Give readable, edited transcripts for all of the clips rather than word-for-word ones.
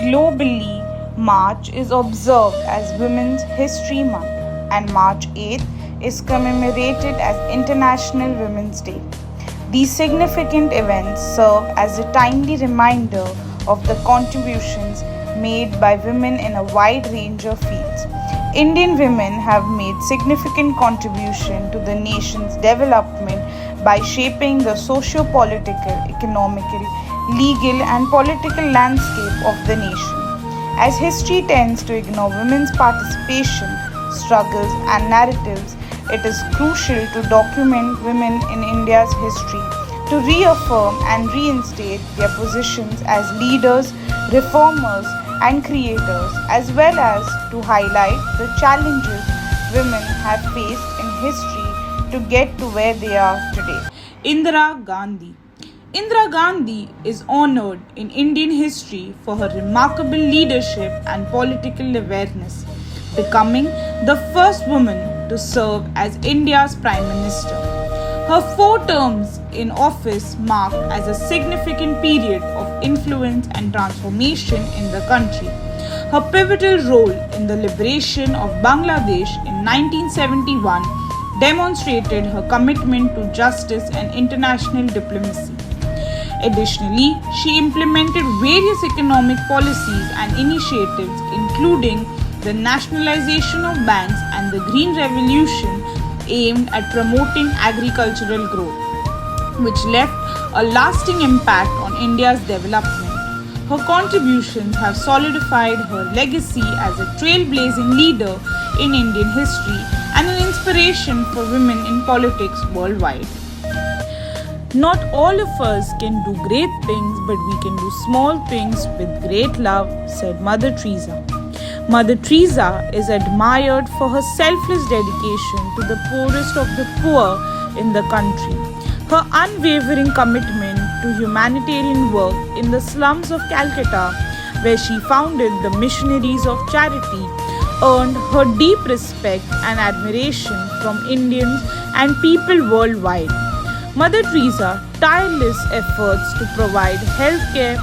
Globally, March is observed as Women's History Month, and March 8th is commemorated as International Women's Day. These significant events serve as a timely reminder of the contributions made by women in a wide range of fields. Indian women have made significant contribution to the nation's development by shaping the socio-political, economical, legal and political landscape of the nation. As history tends to ignore women's participation, struggles and narratives, it is crucial to document women in India's history to reaffirm and reinstate their positions as leaders, reformers and creators, as well as to highlight the challenges women have faced in history to get to where they are today. Indira Gandhi. Indira Gandhi is honored in Indian history for her remarkable leadership and political awareness, becoming the first woman to serve as India's Prime Minister. Her 4 terms in office marked as a significant period of influence and transformation in the country. Her pivotal role in the liberation of Bangladesh in 1971 demonstrated her commitment to justice and international diplomacy. Additionally, she implemented various economic policies and initiatives, including the nationalization of banks and the Green Revolution aimed at promoting agricultural growth, which left a lasting impact on India's development. Her contributions have solidified her legacy as a trailblazing leader in Indian history and an inspiration for women in politics worldwide. Not all of us can do great things, but we can do small things with great love, said Mother Teresa. Mother Teresa is admired for her selfless dedication to the poorest of the poor in the country. Her unwavering commitment to humanitarian work in the slums of Calcutta, where she founded the Missionaries of Charity, earned her deep respect and admiration from Indians and people worldwide. Mother Teresa's tireless efforts to provide healthcare,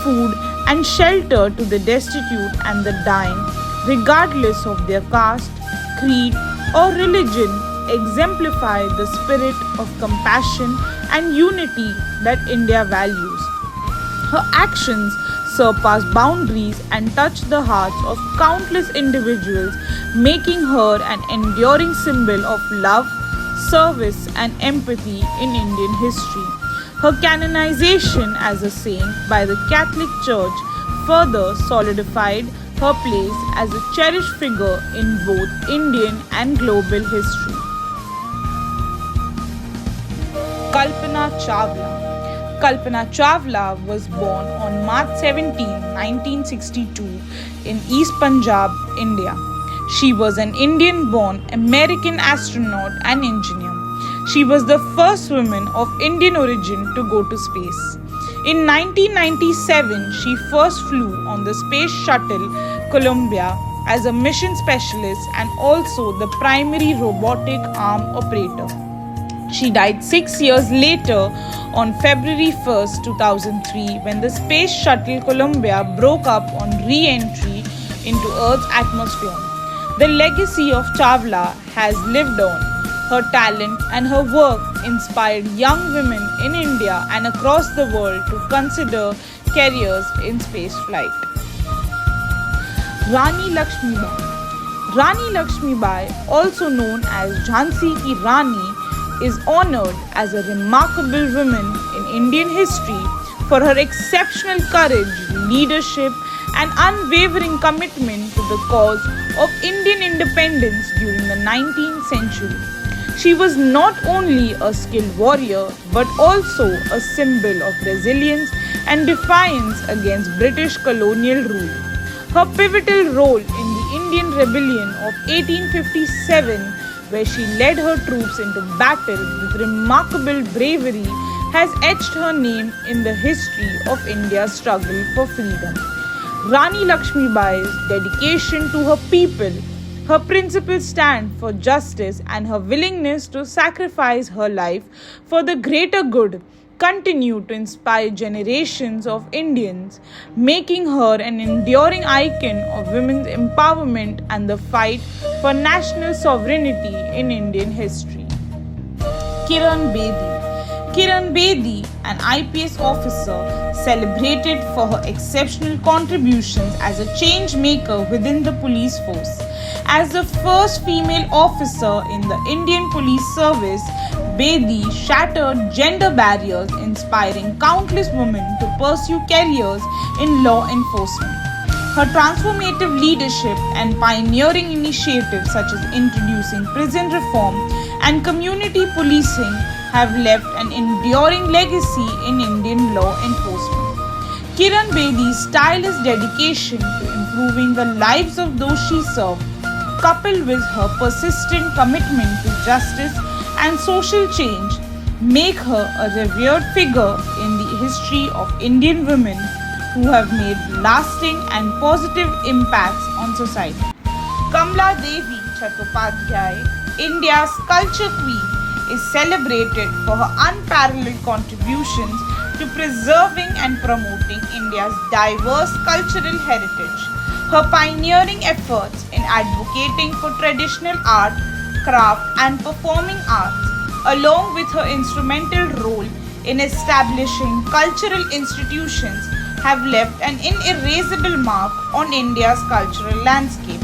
food, and shelter to the destitute and the dying, regardless of their caste, creed, or religion, exemplify the spirit of compassion and unity that India values. Her actions surpass boundaries and touch the hearts of countless individuals, making her an enduring symbol of love, service, and empathy in Indian history. Her canonization as a saint by the Catholic Church further solidified her place as a cherished figure in both Indian and global history. Kalpana Chawla. Kalpana Chawla was born on March 17, 1962 in East Punjab, India. She was an Indian-born American astronaut and engineer. She was the first woman of Indian origin to go to space. In 1997, she first flew on the Space Shuttle Columbia as a mission specialist and also the primary robotic arm operator. She died 6 years later on February 1, 2003, when the Space Shuttle Columbia broke up on re-entry into Earth's atmosphere. The legacy of Chawla has lived on. Her talent and her work inspired young women in India and across the world to consider careers in spaceflight. Rani Lakshmibai. Rani Lakshmibai, also known as Jhansi Ki Rani, is honored as a remarkable woman in Indian history for her exceptional courage, leadership, and unwavering commitment to the cause of Indian independence during the 19th century. She was not only a skilled warrior but also a symbol of resilience and defiance against British colonial rule. Her pivotal role in the Indian Rebellion of 1857, where she led her troops into battle with remarkable bravery, has etched her name in the history of India's struggle for freedom. Rani Lakshmibai's dedication to her people, her principled stand for justice, and her willingness to sacrifice her life for the greater good continue to inspire generations of Indians, making her an enduring icon of women's empowerment and the fight for national sovereignty in Indian history. Kiran Bedi. Kiran Bedi, an IPS officer, celebrated for her exceptional contributions as a change maker within the police force. As the first female officer in the Indian Police Service, Bedi shattered gender barriers, inspiring countless women to pursue careers in law enforcement. Her transformative leadership and pioneering initiatives such as introducing prison reform and community policing have left an enduring legacy in Indian law enforcement. Kiran Bedi's tireless dedication to improving the lives of those she served, coupled with her persistent commitment to justice and social change, make her a revered figure in the history of Indian women who have made lasting and positive impacts on society. Kamla Devi Chattopadhyay, India's culture queen, is celebrated for her unparalleled contributions to preserving and promoting India's diverse cultural heritage. Her pioneering efforts in advocating for traditional art, craft, and performing arts, along with her instrumental role in establishing cultural institutions, have left an inerasable mark on India's cultural landscape.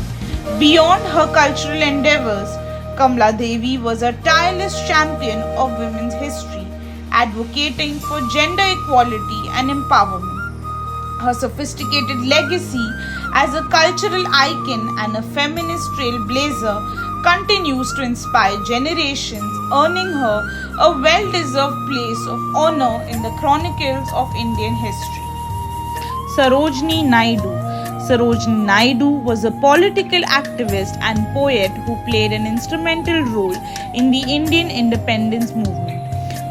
Beyond her cultural endeavors, Kamla Devi was a tireless champion of women's history, advocating for gender equality and empowerment. Her sophisticated legacy as a cultural icon and a feminist trailblazer continues to inspire generations, earning her a well-deserved place of honor in the chronicles of Indian history. Sarojini Naidu. Sarojini Naidu was a political activist and poet who played an instrumental role in the Indian independence movement.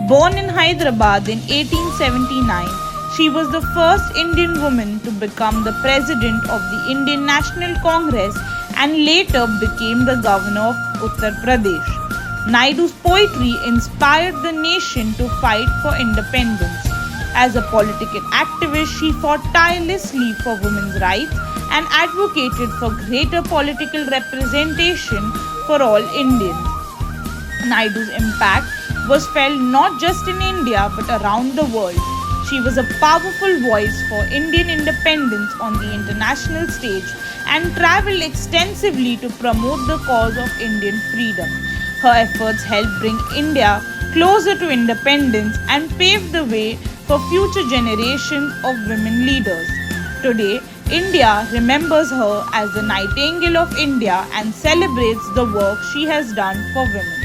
Born in Hyderabad in 1879, she was the first Indian woman to become the president of the Indian National Congress and later became the governor of Uttar Pradesh. Naidu's poetry inspired the nation to fight for independence. As a political activist, she fought tirelessly for women's rights and advocated for greater political representation for all Indians. Naidu's impact was felt not just in India but around the world. She was a powerful voice for Indian independence on the international stage and traveled extensively to promote the cause of Indian freedom. Her efforts helped bring India closer to independence and paved the way for future generations of women leaders. Today, India remembers her as the Nightingale of India and celebrates the work she has done for women.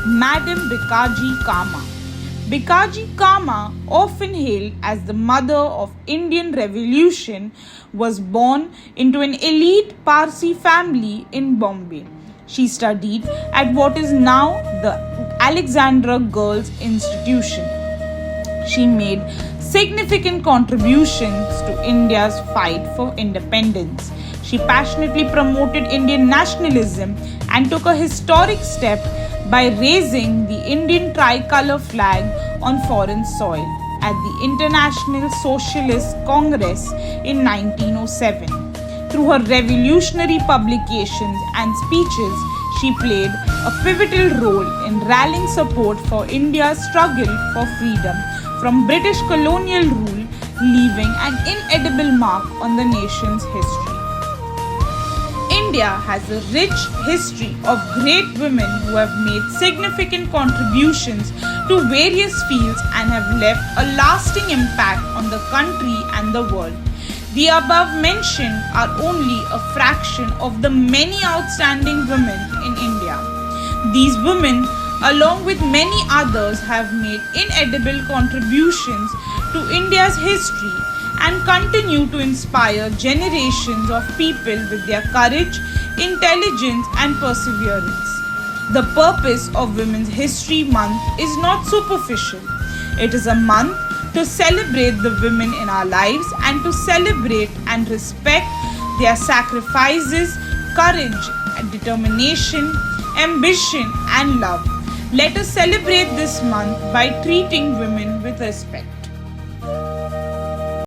Madam Bikaji Kama. Bikaji Kama, often hailed as the mother of Indian Revolution, was born into an elite Parsi family in Bombay. She studied at what is now the Alexandra Girls' Institution. She made significant contributions to India's fight for independence. She passionately promoted Indian nationalism and took a historic step by raising the Indian tricolour flag on foreign soil at the International Socialist Congress in 1907. Through her revolutionary publications and speeches, she played a pivotal role in rallying support for India's struggle for freedom from British colonial rule, leaving an inedible mark on the nation's history. India has a rich history of great women who have made significant contributions to various fields and have left a lasting impact on the country and the world. The above mentioned are only a fraction of the many outstanding women in India. These women, along with many others, have made inedible contributions to India's history and continue to inspire generations of people with their courage, intelligence, and perseverance. The purpose of Women's History Month is not superficial. It is a month to celebrate the women in our lives and to celebrate and respect their sacrifices, courage, determination, ambition, and love. Let us celebrate this month by treating women with respect.